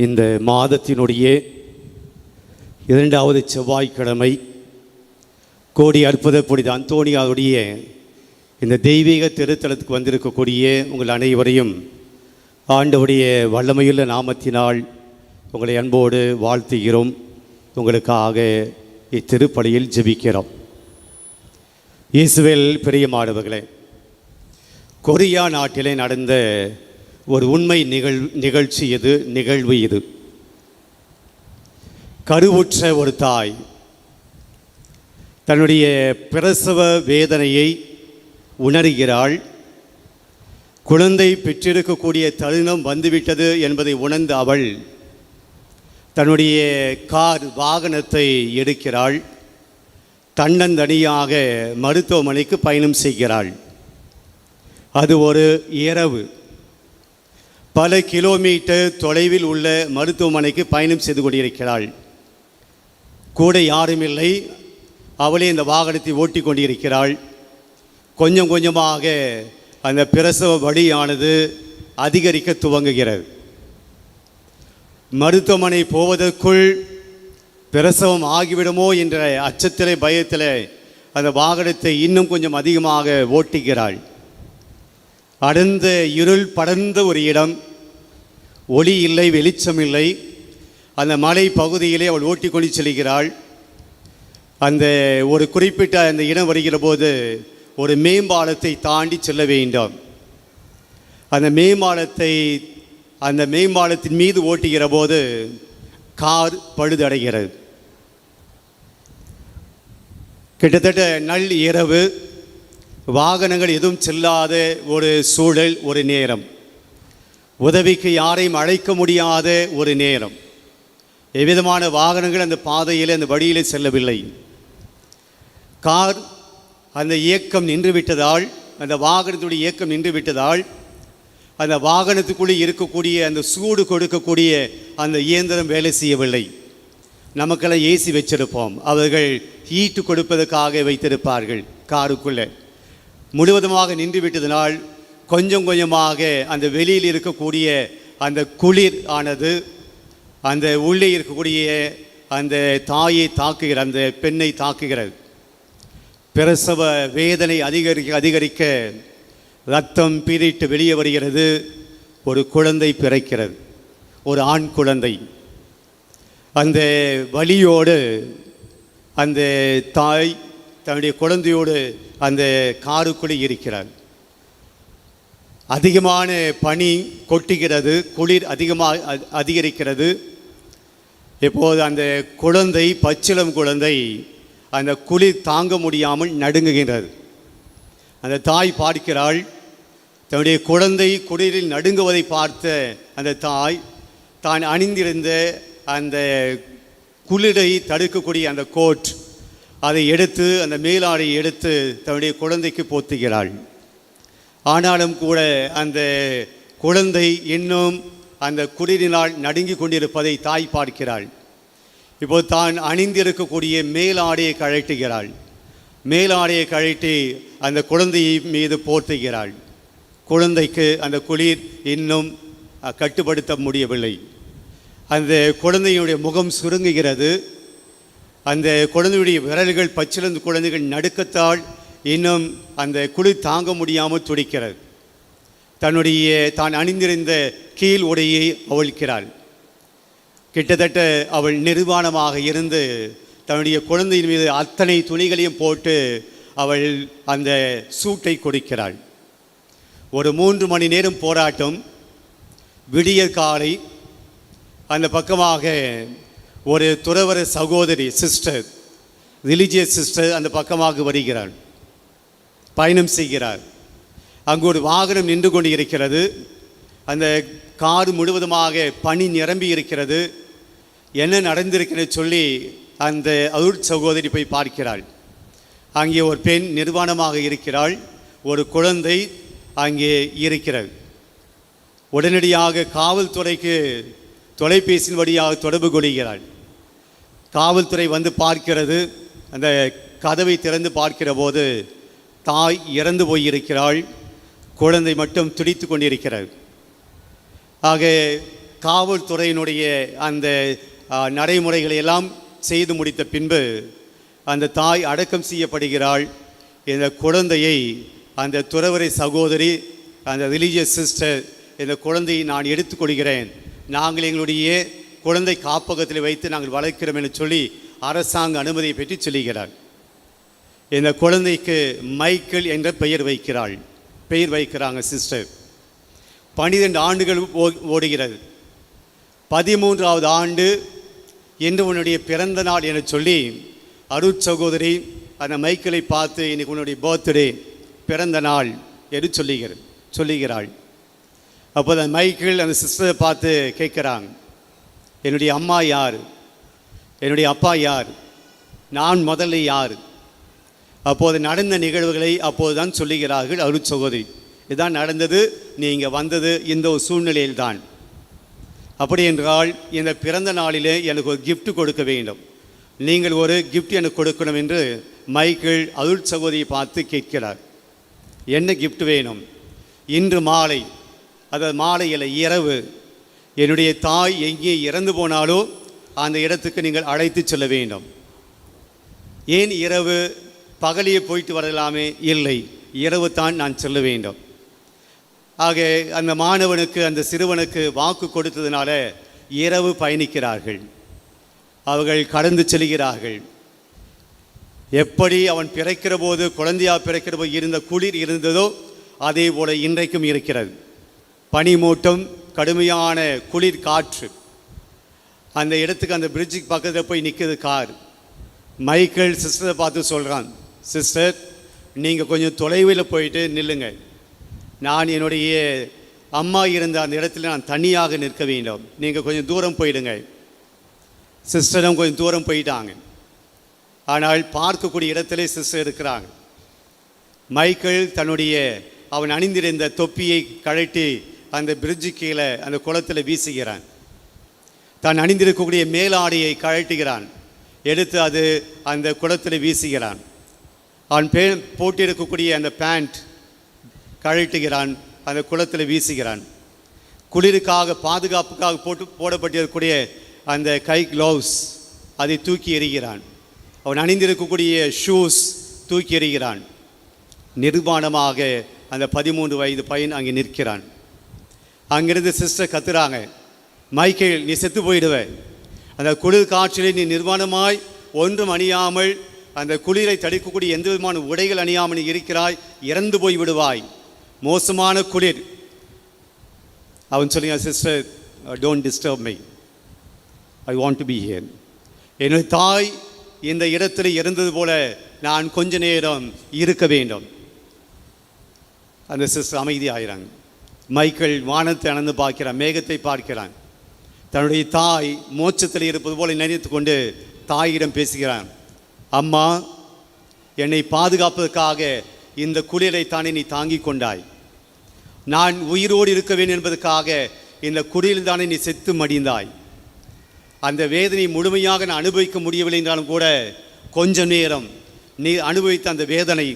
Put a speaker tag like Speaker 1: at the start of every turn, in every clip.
Speaker 1: இந்த மாதத்தினுடைய 2வது செவ்வாய்க்கிழமை கோடி அற்புத புனித அந்தோணியாருடைய இந்த தெய்வீக திருத்தலத்துக்கு வந்திருக்கக்கூடிய உங்கள் அனைவரையும் ஆண்டவருடைய வல்லமையுள்ள நாமத்தினால் உங்களை அன்போடு வாழ்த்துகிறோம். உங்களுக்காக இத்திருப்பலியில் ஜெபிக்கிறோம். இயேசுவில் பிரியமானவர்களே, கொரியா நாட்டிலே நடந்த ஒரு உண்மை நிகழ்வு இது. கருவுற்ற ஒரு தாய் தன்னுடைய பிரசவ வேதனையை உணர்கிறாள். குழந்தை பெற்றிருக்கக்கூடிய தருணம் வந்துவிட்டது என்பதை உணர்ந்த அவள் தன்னுடைய வாகனத்தை எடுக்கிறாள். தன்னந்தனியாக மருத்துவமனைக்கு பயணம் செய்கிறாள். அது ஒரு இரவு. பல கிலோமீட்டர் தொலைவில் உள்ள மருத்துவமனைக்கு பயணம் செய்து கொண்டிருக்கிறாள். கூட யாரும் இல்லை. அவளே இந்த வாகனத்தை ஓட்டி கொண்டிருக்கிறாள். கொஞ்சம் கொஞ்சமாக அந்த பிரசவ வலியானது அதிகரிக்க துவங்குகிறது. மருத்துவமனை போவதற்குள் பிரசவம் ஆகிவிடுமோ என்ற அச்சத்திலே பயத்திலே அந்த வாகனத்தை இன்னும் கொஞ்சம் அதிகமாக ஓட்டுகிறாள். அடர்ந்த இருள் படர்ந்த ஒரு இடம், ஒளி இல்லை, வெளிச்சம் இல்லை. அந்த மலை பகுதியிலே அவள் ஓட்டி கொண்டு செல்கிறாள். அந்த ஒரு குறிப்பிட்ட அந்த இடம் வருகிற போது ஒரு மேம்பாலத்தை தாண்டி செல்ல வேண்டும். அந்த மேம்பாலத்தின் மீது ஓட்டுகிற போது கார் பழுதடைகிறது. கிட்டத்தட்ட நள் இரவு, வாகனங்கள் எதுவும் செல்லாத ஒரு சூழல், ஒரு நேரம், உதவிக்கு யாரையும் அழைக்க முடியாத ஒரு நேரம். எவ்விதமான வாகனங்கள் அந்த பாதையில் அந்த வழியிலே செல்லவில்லை. கார் அந்த இயக்கம் நின்றுவிட்டதால், அந்த வாகனத்துடைய இயக்கம் நின்றுவிட்டதால் அந்த வாகனத்துக்குள்ளே இருக்கக்கூடிய அந்த சூடு கொடுக்கக்கூடிய அந்த இயந்திரம் வேலை செய்யவில்லை. நமக்கெல்லாம் ஏசி வச்சிருப்போம், அவர்கள் ஹீட்டு கொடுப்பதற்காக வைத்திருப்பார்கள். காருக்குள்ளே முழுவதுமாக நின்று விட்டதனால் கொஞ்சம் கொஞ்சமாக அந்த வெளியில் இருக்கக்கூடிய அந்த குளிர் ஆனது அந்த உள்ளே இருக்கக்கூடிய அந்த தாயை தாக்குகிற, அந்த பெண்ணை தாக்குகிறது. பிரசவ வேதனை அதிகரிக்க ரத்தம் பீறிட்டு வெளியே வருகிறது. ஒரு குழந்தை பிறக்கிறது, ஒரு ஆண் குழந்தை. அந்த வலியோடு அந்த தாய் தன்னுடைய குழந்தையோடு அந்த காருக்குள்ளே இருக்கிறார். அதிகமான பனி கொட்டுகிறது, குளிர் அதிகரிக்கிறது. இப்போது அந்த குழந்தை, பச்சிளம் குழந்தை, அந்த குளிர் தாங்க முடியாமல் நடுங்குகின்றது. அந்த தாய் பார்க்கிறாள். தன்னுடைய குழந்தை குளிரில் நடுங்குவதை பார்த்த அந்த தாய் தான் அணிந்திருந்த அந்த குளிரை தடுக்கக்கூடிய அந்த கோட், அதை எடுத்து, அந்த மேலாடை எடுத்து தன்னுடைய குழந்தைக்கு போத்துகிறாள். ஆனாலும் கூட அந்த குழந்தை இன்னும் அந்த குளிரினால் நடுங்கி கொண்டிருப்பதை தாய் பார்க்கிறாள். இப்போது தான் அணிந்திருக்கக்கூடிய மேலாடையை கழட்டுகிறாள். மேலாடையை கழட்டி அந்த குழந்தையை மீது போர்த்துகிறாள். குழந்தைக்கு அந்த குளிர் இன்னும் கட்டுப்படுத்த முடியவில்லை. அந்த குழந்தையுடைய முகம் சுருங்குகிறது. அந்த குழந்தையுடைய விரல்கள், பச்சிளந்த குழந்தைகள் நடுக்கத்தால் இன்னும் அந்த குளிர் தாங்க முடியாமல் துடிக்கிறது. தான் அணிந்திருந்த கீழ் உடையை அவிழ்க்கிறாள். கிட்டத்தட்ட அவள் நிர்வாணமாக இருந்து தன்னுடைய குழந்தையின் மீது அத்தனை துணிகளையும் போட்டு அவள் அந்த சூட்டை கொடுக்கிறாள். ஒரு 3 மணி நேரம் போராட்டம். விடிய காலை அந்த பக்கமாக ஒரு துறவர சகோதரி, சிஸ்டர், ரிலிஜியஸ் சிஸ்டர் அந்த பக்கமாக வருகிறாள், பயணம் செய்கிறார். அங்கு ஒரு வாகனம் நின்று கொண்டு இருக்கிறது. அந்த கார் முழுவதுமாக பனி நிரம்பி இருக்கிறது. என்ன நடந்திருக்கிறது சொல்லி அந்த அருட் சகோதரி போய் பார்க்கிறாள். அங்கே ஒரு பெண் நிர்வாணமாக இருக்கிறாள். ஒரு குழந்தை அங்கே இருக்கிறது. உடனடியாக காவல்துறைக்கு தொலைபேசியின் வழியாக தொடர்பு கொள்கிறாள். காவல்துறை வந்து பார்க்கிறது. அந்த கதவை திறந்து பார்க்கிற போது தாய் இறந்து போயிருக்கிறாள். குழந்தை மட்டும் துடித்து கொண்டிருக்கிறது. ஆக காவல்துறையினுடைய அந்த நடைமுறைகளை எல்லாம் செய்து முடித்த பின்பு அந்த தாய் அடக்கம் செய்யப்படுகிறாள். இந்த குழந்தையை அந்த துறவரை சகோதரி, அந்த ரிலீஜியஸ் சிஸ்டர், இந்த குழந்தையை நான் எடுத்துக்கொள்கிறேன், நாங்கள் எங்களுடைய குழந்தை காப்பகத்தில் வைத்து நாங்கள் வளர்க்கிறோம் என்று சொல்லி அரசாங்க அனுமதியை பெற்று சொல்லுகிறார். இந்த குழந்தைக்கு மைக்கேல் என்ற பெயர் வைக்கிறாங்க சிஸ்டர். 12 ஆண்டுகள் ஓடுகிறது. 13வது ஆண்டு என்று உன்னுடைய பிறந்த நாள் என சொல்லி அருட்சகோதரி அந்த மைக்கேலை பார்த்து இன்னைக்கு உன்னுடைய பர்த்டே, பிறந்த நாள் என்று சொல்லுகிறாள். அப்போ அந்த மைக்கேல் அந்த சிஸ்டரை பார்த்து கேட்குறாங்க, என்னுடைய அம்மா யார், என்னுடைய அப்பா யார், நான் முதல்ல யார்? அப்போது நடந்த நிகழ்வுகளை அப்போது தான் சொல்லுகிறார்கள் அருட்சகோதரி. இதுதான் நடந்தது, நீங்கள் வந்தது இந்த ஒரு சூழ்நிலையில்தான். அப்படி என்றால் இந்த பிறந்த நாளிலே எனக்கு ஒரு கிஃப்ட் கொடுக்க வேண்டும், நீங்கள் ஒரு கிஃப்ட் எனக்கு கொடுக்கணும் என்று மைக்கேல் அருட்சகோதரியை பார்த்து கேட்கிறார். என்ன கிஃப்ட் வேணும்? இன்று மாலை, அதாவது மாலையில் இரவு, என்னுடைய தாய் எங்கே இறந்து போனாலோ அந்த இடத்துக்கு நீங்கள் அழைத்து செல்ல வேண்டும். ஏன் இரவு? பகலியே போயிட்டு வரலாமே? இல்லை, இரவு தான் நான் செல்ல வேண்டும். ஆக அந்த மாணவனுக்கு, அந்த சிறுவனுக்கு வாக்கு கொடுத்ததுனால இரவு பயணிக்கிறார்கள். அவர்கள் கடந்து செல்கிறார்கள். எப்படி அவன் பிறக்கிற போது, குழந்தையாக பிறக்கிற போது இருந்த குளிர் இருந்ததோ அதே போல இன்றைக்கும் இருக்கிறது. பனிமூட்டம், கடுமையான குளிர் காற்று. அந்த இடத்துக்கு, அந்த பிரிட்ஜுக்கு பக்கத்தில் போய் நிற்குது கார். மைக்கேல் சிஸ்டரை பார்த்து சொல்கிறான், சிஸ்டர் நீங்கள் கொஞ்சம் தொலைவில் போயிட்டு நில்லுங்க, நான் என்னுடைய அம்மா இருந்த அந்த இடத்துல நான் தனியாக நிற்க வேண்டும், நீங்கள் கொஞ்சம் தூரம் போயிடுங்க. சிஸ்டரும் கொஞ்சம் தூரம் போயிட்டாங்க. ஆனால் பார்க்கக்கூடிய இடத்துல சிஸ்டர் இருக்கிறாங்க. மைக்கேல் தன்னுடைய அவன் அணிந்திருந்த தொப்பியை கழட்டி அந்த பிரிட்ஜு கீழே அந்த குளத்தில் வீசுகிறான். தான் அணிந்திருக்கக்கூடிய மேலாடையை கழட்டுகிறான், எடுத்து அது அந்த குளத்தில் வீசுகிறான். அவன் போட்டிருக்கக்கூடிய அந்த பேண்ட் கழட்டுகிறான், அந்த குளத்தில் வீசுகிறான். குளிருக்காக, பாதுகாப்புக்காக போடப்பட்டிருக்கக்கூடிய அந்த கை க்ளவுஸ் அதை தூக்கி எறிகிறான். அவன் அணிந்திருக்கக்கூடிய ஷூஸ் தூக்கி எறிகிறான். நிர்வாணமாக அந்த 13 வயது பையன் அங்கே நிற்கிறான். அங்கிருந்து சிஸ்டர் கத்துறாங்க, மைக்கேல் நீ செத்து போயிடுவ, அந்த குளிர் காற்றிலே நீ நிர்வாணமாய் ஒன்றும் அணியாமல், அந்த குளிரை தடுக்கக்கூடிய எந்த விதமான உடைகள் அணியாமல் இருக்கிறாய், இறந்து போய் விடுவாய், மோசமான குளிர். அவன் சொல்லுங்க, sister don't disturb me, I want to be here. என்னுடைய தாய் இந்த இடத்துல இறந்தது போல நான் கொஞ்ச நேரம் இருக்க வேண்டும். அந்த சிஸ்டர் அமைதி ஆகிறாங்க. மைக்கேல் வானத்தை அணந்து பார்க்கிறான், மேகத்தை பார்க்கிறான். தன்னுடைய தாய் மோட்சத்தில் இருப்பது போல நினைத்து கொண்டு தாயிடம் பேசுகிறான், அம்மா என்னை பாதுகாப்பதற்காக இந்த குளிரை தானே நீ தாங்கி கொண்டாய், நான் உயிரோடு இருக்க வேண்டும் என்பதற்காக இந்த குளிரில் தானே நீ செத்து மடிந்தாய். அந்த வேதனை முழுமையாக நான் அனுபவிக்க முடியவில்லை என்றாலும் கூட கொஞ்ச நேரம் நீ அனுபவித்த அந்த வேதனை,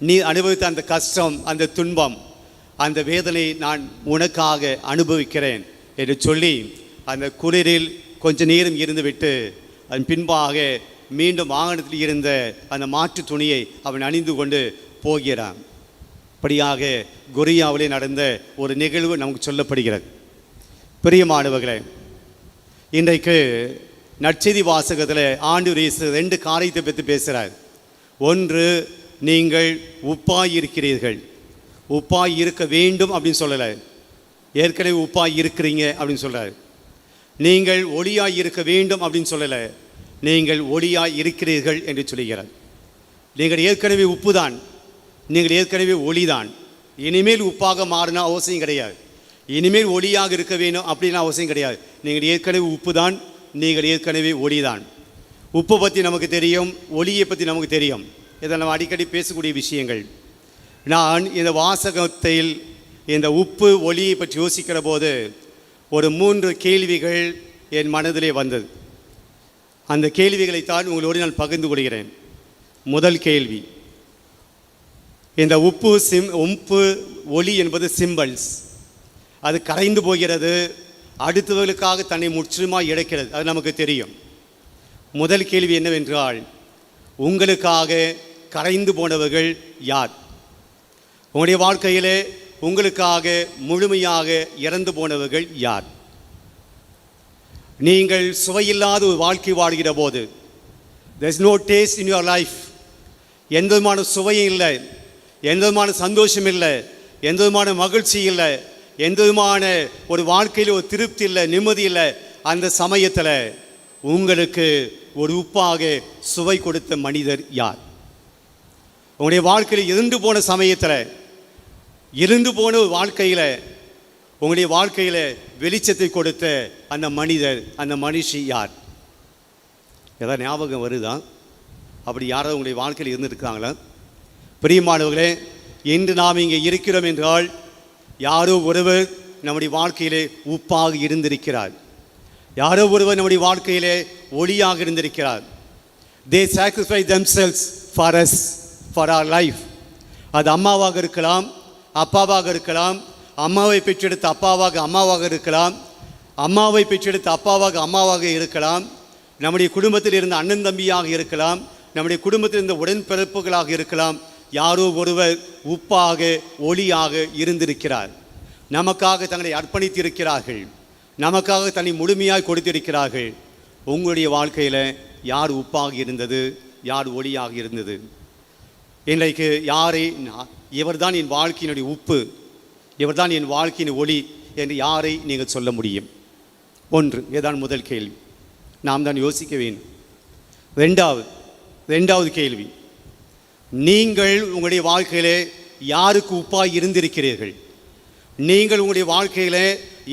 Speaker 1: நீ அனுபவித்த அந்த கஷ்டம், அந்த துன்பம், அந்த வேதனை நான் உனக்காக அனுபவிக்கிறேன் என்று சொல்லி அந்த குளிரில் கொஞ்ச நேரம் இருந்துவிட்டு அதன் பின்பாக மீண்டும் வாகனத்தில் இருந்த அந்த மாற்று துணியை அவன் அணிந்து கொண்டு போகிறான். அப்படியாக கொரியாவிலே நடந்த ஒரு நிகழ்வு நமக்கு சொல்லப்படுகிறது. பிரியமானவர்களே, இன்றைக்கு நற்செய்தி வாசகத்தில் ஆண்டவர் இயேசு 2 காரியத்தை பற்றி பேசுகிறார். ஒன்று, நீங்கள் உப்பாய் இருக்கிறீர்கள், உப்பாய் இருக்க வேண்டும் அப்படின்னு சொல்லலை, ஏற்கனவே உப்பாய் இருக்கிறீங்க அப்படின்னு சொல்கிறார். நீங்கள் ஒளியாய் இருக்க வேண்டும் அப்படின்னு சொல்லலை, நீங்கள் ஒளியாய் இருக்கிறீர்கள் என்று சொல்கிறார். நீங்கள் ஏற்கனவே உப்பு தான், நீங்கள் ஏற்கனவே ஒளிதான். இனிமேல் உப்பாக மாறினா அவசியம் கிடையாது, இனிமேல் ஒளியாக இருக்க வேணும் அப்படின்னு அவசியம் கிடையாது. நீங்கள் ஏற்கனவே உப்பு தான், நீங்கள் ஏற்கனவே ஒளிதான். உப்பு பற்றி நமக்கு தெரியும், ஒளியை பற்றி நமக்கு தெரியும். இதை நம்ம அடிக்கடி பேசக்கூடிய விஷயங்கள். நான் இந்த வாசகத்தில் இந்த உப்பு ஒளியை பற்றி யோசிக்கிற போது ஒரு 3 கேள்விகள் என் மனதிலே வந்தது. அந்த கேள்விகளைத்தான் உங்களோடு நான் பகிர்ந்து கொள்கிறேன். முதல் கேள்வி, இந்த உப்பு ஒளி என்பது சிம்பல்ஸ், அது கரைந்து போகிறது, அடுத்தவர்களுக்காக தன்னை முற்றிலுமாய் இழக்கிறது, அது நமக்கு தெரியும். முதல் கேள்வி என்னவென்றால், உங்களுக்காக கரைந்து போனவர்கள் யார்? உங்களுடைய வாழ்க்கையிலே உங்களுக்காக முழுமையாக இறந்து போனவர்கள் யார்? நீங்கள் சுவையில்லாத ஒரு வாழ்க்கை வாழ்கிற போது, there is no taste in your life, எந்த விதமான சுவையும் இல்லை, எந்த விதமான சந்தோஷம் இல்லை, எந்த விதமான மகிழ்ச்சி இல்லை, எந்த விதமான ஒரு வாழ்க்கையில் ஒரு திருப்தி இல்லை, நிம்மதி இல்லை. அந்த சமயத்தில் உங்களுக்கு ஒரு உப்பாக சுவை கொடுத்த மனிதர் யார்? உங்களுடைய வாழ்க்கையில் இருந்து போன சமயத்தில், இருந்து போன ஒரு வாழ்க்கையில், உங்களுடைய வாழ்க்கையில் வெளிச்சத்தை கொடுத்த அந்த மனிதர், அந்த மனுஷி யார்? ஏதாவது ஞாபகம் வருதா? அப்படி யாராவது உங்களுடைய வாழ்க்கையில் இருந்துருக்காங்களா? பிரியமானவர்களே, இன்று நாம் இங்கே இருக்கிறோம் என்றால் யாரோ ஒருவர் நம்முடைய வாழ்க்கையிலே உப்பாக இருந்திருக்கிறார். யாரோ ஒருவர் நம்முடைய வாழ்க்கையிலே ஒளியாக இருந்திருக்கிறார். They sacrifice themselves for us, for our life. அது அம்மாவாக இருக்கலாம், அப்பாவாக இருக்கலாம், அம்மாவை பெற்றெடுத்த அம்மாவாக இருக்கலாம், அம்மாவை பெற்றெடுத்த அம்மாவாக இருக்கலாம், நம்முடைய குடும்பத்தில் இருந்த அண்ணன் தம்பியாக இருக்கலாம், நம்முடைய குடும்பத்தில் இருந்த உடன்பிறப்புகளாக இருக்கலாம். யாரோ ஒருவர் உப்பாக ஒளியாக இருந்திருக்கிறார். நமக்காக தங்களை அர்ப்பணித்திருக்கிறார்கள், நமக்காக தன்னை முழுமையாக கொடுத்திருக்கிறார்கள். உங்களுடைய வாழ்க்கையில் யார் உப்பாக இருந்தது, யார் ஒளியாக இருந்தது? இன்றைக்கு யாரை இவர்தான் என் வாழ்க்கையினுடைய உப்பு, இவர்தான் என் வாழ்க்கையின் ஒளி என்று யாரை நீங்கள் சொல்ல முடியும்? ஒன்று, இதுதான் முதல் கேள்வி. நாம் தான் யோசிக்க வேண்டும். ரெண்டாவது கேள்வி, நீங்கள் உங்களுடைய வாழ்க்கையிலே யாருக்கு உப்பாக இருந்திருக்கிறீர்கள்? நீங்கள் உங்களுடைய வாழ்க்கையிலே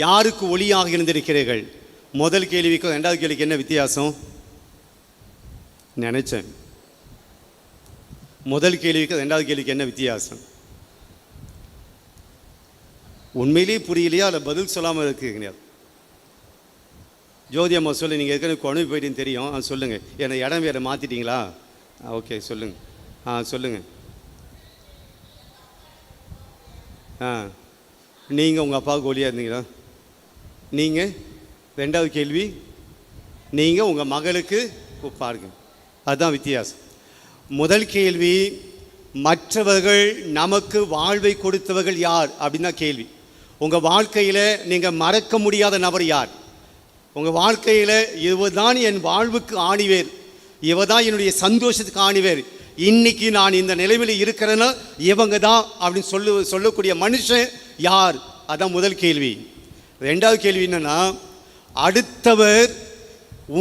Speaker 1: யாருக்கு ஒளியாக இருந்திருக்கிறீர்கள்? முதல் கேள்விக்கும் ரெண்டாவது கேள்விக்கு என்ன வித்தியாசம்? நினைச்சேன், முதல் கேள்விக்கு ரெண்டாவது கேள்விக்கு என்ன வித்தியாசம்? உண்மையிலேயே புரியலையா, அதில் பதில் சொல்லாமல் இருக்குங்க? ஜோதி அம்மா சொல்லு, நீங்கள் ஏற்கனவே கொண்டு போயிட்டுன்னு தெரியும், சொல்லுங்கள். என்னை இடம் வேறு மாற்றிட்டீங்களா? ஓகே, சொல்லுங்கள். சொல்லுங்கள். நீங்கள் உங்கள் அப்பாவுக்கு ஒளியாக இருந்தீங்களா? நீங்கள் ரெண்டாவது கேள்வி, நீங்கள் உங்கள் மகளுக்கு உப்பாருங்க. அதுதான் வித்தியாசம். முதல் கேள்வி, மற்றவர்கள் நமக்கு வாழ்வை கொடுத்தவர்கள் யார் அப்படின்னு தான் கேள்வி. உங்கள் வாழ்க்கையில் நீங்கள் மறக்க முடியாத நபர் யார்? உங்கள் வாழ்க்கையில் இவர் தான் என் வாழ்வுக்கு ஆணிவேர், இவர் தான் என்னுடைய சந்தோஷத்துக்கு ஆணிவேர், இன்னைக்கு நான் இந்த நிலைமையில் இருக்கிறேன்னா இவங்க தான் அப்படின்னு சொல்லக்கூடிய மனுஷன் யார்? அதான் முதல் கேள்வி. ரெண்டாவது கேள்வி என்னன்னா, அடுத்தவர்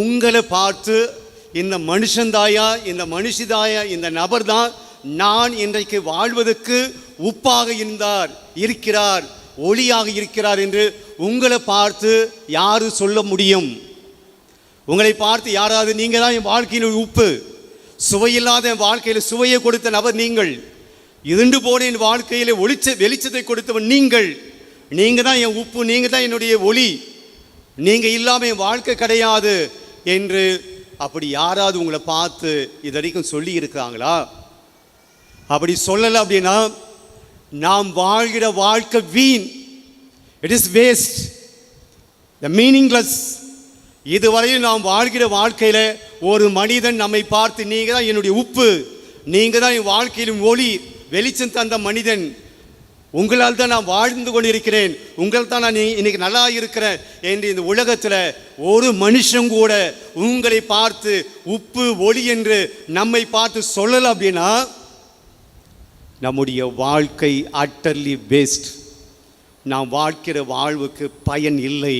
Speaker 1: உங்களை பார்த்து இந்த மனுஷன்தாயா, இந்த மனுஷிதாயா, இந்த நபர் தான் நான் இன்றைக்கு வாழ்வதற்கு உப்பாக இருக்கிறார், ஒளியாக இருக்கிறார் என்று உங்களை பார்த்து யாரு சொல்ல முடியும்? உங்களை பார்த்து யாராவது நீங்கள் தான் என் வாழ்க்கையில் உப்பு, சுவையில்லாத என் வாழ்க்கையில் சுவையை கொடுத்த நபர் நீங்கள், இருண்டு போன என் வாழ்க்கையில் வெளிச்சத்தை கொடுத்தவன் நீங்கள் தான் என் உப்பு, நீங்கள் தான் என்னுடைய ஒளி, நீங்கள் இல்லாமல் என் வாழ்க்கை கிடையாது என்று அப்படி யாராவது உங்களை பார்த்து இது வரைக்கும் சொல்லி இருக்கிறாங்களா? அப்படி சொல்லலை அப்படின்னா நாம் வாழ்கிற வாழ்க்கை வீண், it is waste, the meaningless. இதுவரையும் நாம் வாழ்கிற வாழ்க்கையில் ஒரு மனிதன் நம்மை பார்த்து நீங்கள் தான் என்னுடைய உப்பு, நீங்கள் தான் என் வாழ்க்கையிலும் ஒளி, வெளிச்சம் தந்த மனிதன், உங்களால் தான் நான் வாழ்ந்து கொண்டிருக்கிறேன், உங்களால் தான் நான் இன்னைக்கு நல்லா இருக்கிறேன் என்று இந்த உலகத்தில் ஒரு மனுஷன் கூட உங்களை பார்த்து உப்பு ஒளி என்று நம்மை பார்த்து சொல்லலாம் அப்படின்னா நம்முடைய வாழ்க்கை அட்டர்லி வேஸ்ட். நாம் வாழ்க்கிற வாழ்வுக்கு பயன் இல்லை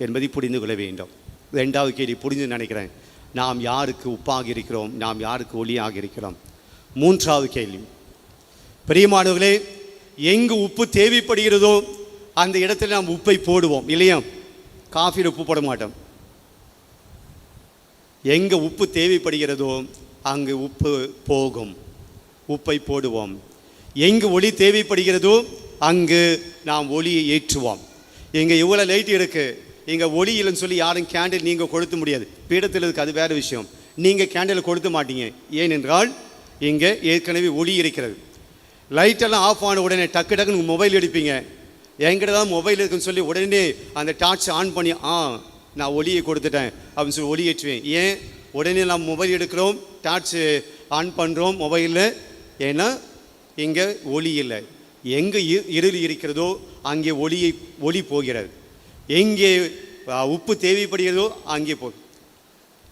Speaker 1: என்பதை புரிந்து கொள்ள வேண்டும். ரெண்டாவது கேள்வி புரிஞ்சு நினைக்கிறேன், நாம் யாருக்கு உப்பாக இருக்கிறோம், நாம் யாருக்கு ஒளியாக இருக்கிறோம்? மூன்றாவது கேள்வி, பிரியமானவர்களே, எங்கு உப்பு தேவைப்படுகிறதோ அந்த இடத்துல நாம் உப்பை போடுவோம் இல்லையா? காஃபியில் உப்பு போட மாட்டோம். எங்கே உப்பு தேவைப்படுகிறதோ அங்கு உப்பு போகும், உப்பை போடுவோம். எங்கு ஒளி தேவைப்படுகிறதோ அங்கு நாம் ஒளியை ஏற்றுவோம். இங்கே இவ்வளோ லைட் இருக்குது, இங்கே ஒளி இல்லைன்னு சொல்லி யாரும் கேண்டில் நீங்கள் கொளுத்த முடியாது. பீடத்தில் இருக்குது, அது வேறு விஷயம். நீங்கள் கேண்டில் கொளுத்த மாட்டீங்க, ஏனென்றால் இங்கே ஏற்கனவே ஒளி இருக்கிறது. லைட்டெல்லாம் ஆஃப் ஆன உடனே டக்குன்னு மொபைல் எடுப்பீங்க, என்கிட்ட தான் மொபைல் இருக்குன்னு சொல்லி உடனே அந்த டார்ச் ஆன் பண்ணி நான் ஒளியை கொடுத்துட்டேன் அப்படின்னு சொல்லி ஒளியேற்றுவேன். ஏன் உடனே நாம் மொபைல் எடுக்கிறோம், டார்ச் ஆன் பண்ணுறோம் மொபைலில்? ஏன்னா இங்கே ஒளி இல்லை. எங்கே இருள் இருக்கிறதோ அங்கே ஒளி போகிறது. எங்கே உப்பு தேவைப்படுகிறதோ அங்கே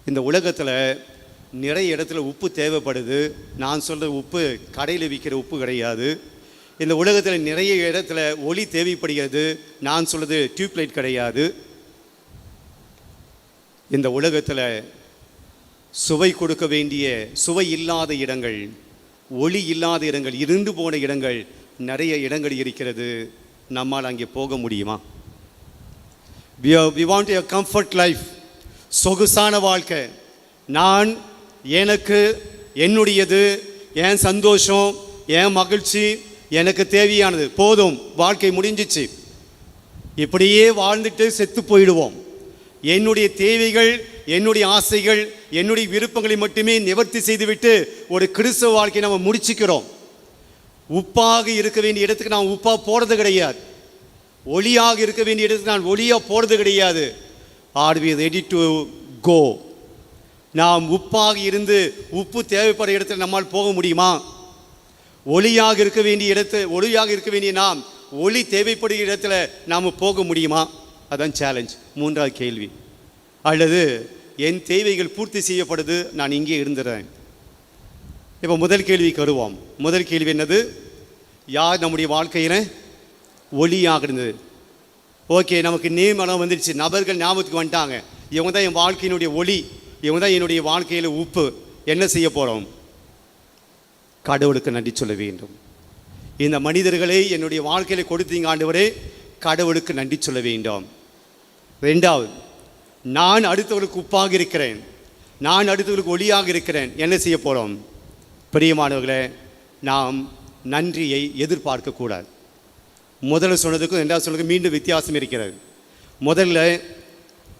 Speaker 1: இந்த உலகத்தில் நிறைய இடத்துல உப்பு தேவைப்படுது. நான் சொல்கிற உப்பு கடையில் விற்கிற உப்பு கிடையாது. இந்த உலகத்தில் நிறைய இடத்துல ஒளி தேவைப்படுகிறது. நான் சொல்கிறது டியூப்லைட் கிடையாது. இந்த உலகத்தில் சுவை கொடுக்க வேண்டிய சுவை இல்லாத இடங்கள், ஒளி இல்லாத இடங்கள், இருந்து போன இடங்கள், நிறைய இடங்கள் இருக்கிறது. நம்மால் அங்கே போக முடியுமா? we want a comfort life, சொகுசான வாழ்க்கை. நான் எனக்கு என்னுடையது, என் சந்தோஷம், என் மகிழ்ச்சி எனக்கு தேவையானது போதும், வாழ்க்கை முடிஞ்சிச்சு, இப்படியே வாழ்ந்துட்டு செத்து போயிடுவோம். என்னுடைய தேவைகள், என்னுடைய ஆசைகள், என்னுடைய விருப்பங்களை மட்டுமே நிவர்த்தி செய்துவிட்டு ஒரு கிறிஸ்தவ வாழ்க்கையை நம்ம முடிச்சுக்கிறோம். உப்பாக இருக்க வேண்டிய இடத்துக்கு நான் உப்பா போகிறது கிடையாது. ஒளியாக இருக்க வேண்டிய இடத்துக்கு நான் ஒளியாக போகிறது கிடையாது. Are we ready to go? நாம் உப்பாக இருந்து உப்பு தேவைப்படுற இடத்துல நம்மால் போக முடியுமா? ஒளியாக இருக்க வேண்டிய நாம் ஒளி தேவைப்படுகிற இடத்துல நாம் போக முடியுமா? அதான் சேலஞ்ச். மூன்றாவது கேள்வி. அல்லது என் தேவைகள் பூர்த்தி செய்யப்படுது, நான் இங்கே இருந்துடுறேன். இப்போ முதல் கேள்விக்கு வருவோம். முதல் கேள்வி என்னது? யார் நம்முடைய வாழ்க்கையில் ஒளியாக இருந்தது? ஓகே, நமக்கு நேம் வந்துடுச்சு, நபர்கள் ஞாபகத்துக்கு வந்துட்டாங்க. இவங்க தான் என் வாழ்க்கையினுடைய ஒளி, இவங்க தான் என்னுடைய வாழ்க்கையில் உப்பு. என்ன செய்ய போகிறோம்? கடவுளுக்கு நன்றி சொல்ல வேண்டும். இந்த மனிதர்களை என்னுடைய வாழ்க்கையில் கொடுத்தீங்க ஆண்டவரே, கடவுளுக்கு நன்றி சொல்ல வேண்டும். ரெண்டாவது, நான் அடுத்தவர்களுக்கு உப்பாக இருக்கிறேன், நான் அடுத்தவர்களுக்கு ஒளியாக இருக்கிறேன். என்ன செய்ய போகிறோம்? பிரியமானவர்களே, நாம் நன்றியை எதிர்பார்க்கக்கூடாது. முதல்ல சொன்னதுக்கும் ரெண்டாவது சொன்னதுக்கும் மீண்டும் வித்தியாசம் இருக்கிறது. முதல்ல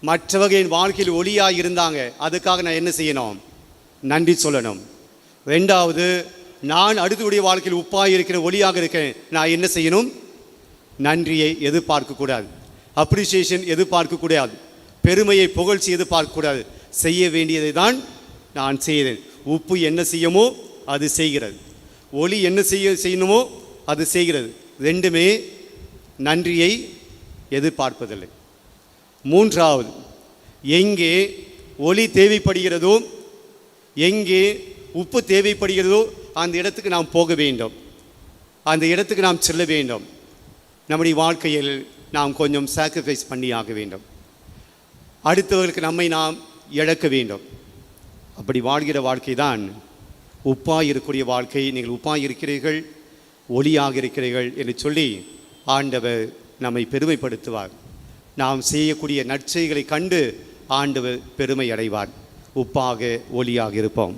Speaker 1: மற்றவர்கள் என் வாழ்க்கையில் ஒளியாக இருந்தாங்க, அதுக்காக நான் என்ன செய்யணும்? நன்றி சொல்லணும். ரெண்டாவது, நான் அடுத்தவருடைய வாழ்க்கையில் உப்பாக இருக்கிறேன், ஒளியாக இருக்கிறேன், நான் என்ன செய்யணும்? நன்றியை எதிர்பார்க்கக்கூடாது, அப்ரிசியேஷன் எதிர்பார்க்கக்கூடாது, பெருமையை புகழ்ச்சி எதிர்பார்க்கக்கூடாது. செய்ய வேண்டியதை தான் நான் செய்கிறேன். உப்பு என்ன செய்யுமோ அது செய்கிறது, ஒளி என்ன செய்யணுமோ அது செய்கிறது. ரெண்டுமே நன்றியை எதிர்பார்ப்பதில்லை. மூன்றாவது, எங்கே ஒளி தேவைப்படுகிறதோ, எங்கே உப்பு தேவைப்படுகிறதோ அந்த இடத்துக்கு நாம் போக வேண்டும், அந்த இடத்துக்கு நாம் செல்ல வேண்டும். நம்முடைய வாழ்க்கையில் நாம் கொஞ்சம் சாக்ரிஃபைஸ் பண்ணி ஆக வேண்டும். அடுத்தவர்களுக்கு நம்மை நாம் இழக்க வேண்டும். அப்படி வாழ்கிற வாழ்க்கை தான் உப்பாக இருக்கக்கூடிய வாழ்க்கை. நீங்கள் உப்பாக இருக்கிறீர்கள், ஒளியாக இருக்கிறீர்கள் என்று சொல்லி ஆண்டவர் நம்மை பெருமைப்படுத்துவார். நாம் செய்யக்கூடிய நற்செய்களை கண்டு ஆண்டவர் பெருமை அடைவார். உப்பாக ஒளியாக இருப்போம்.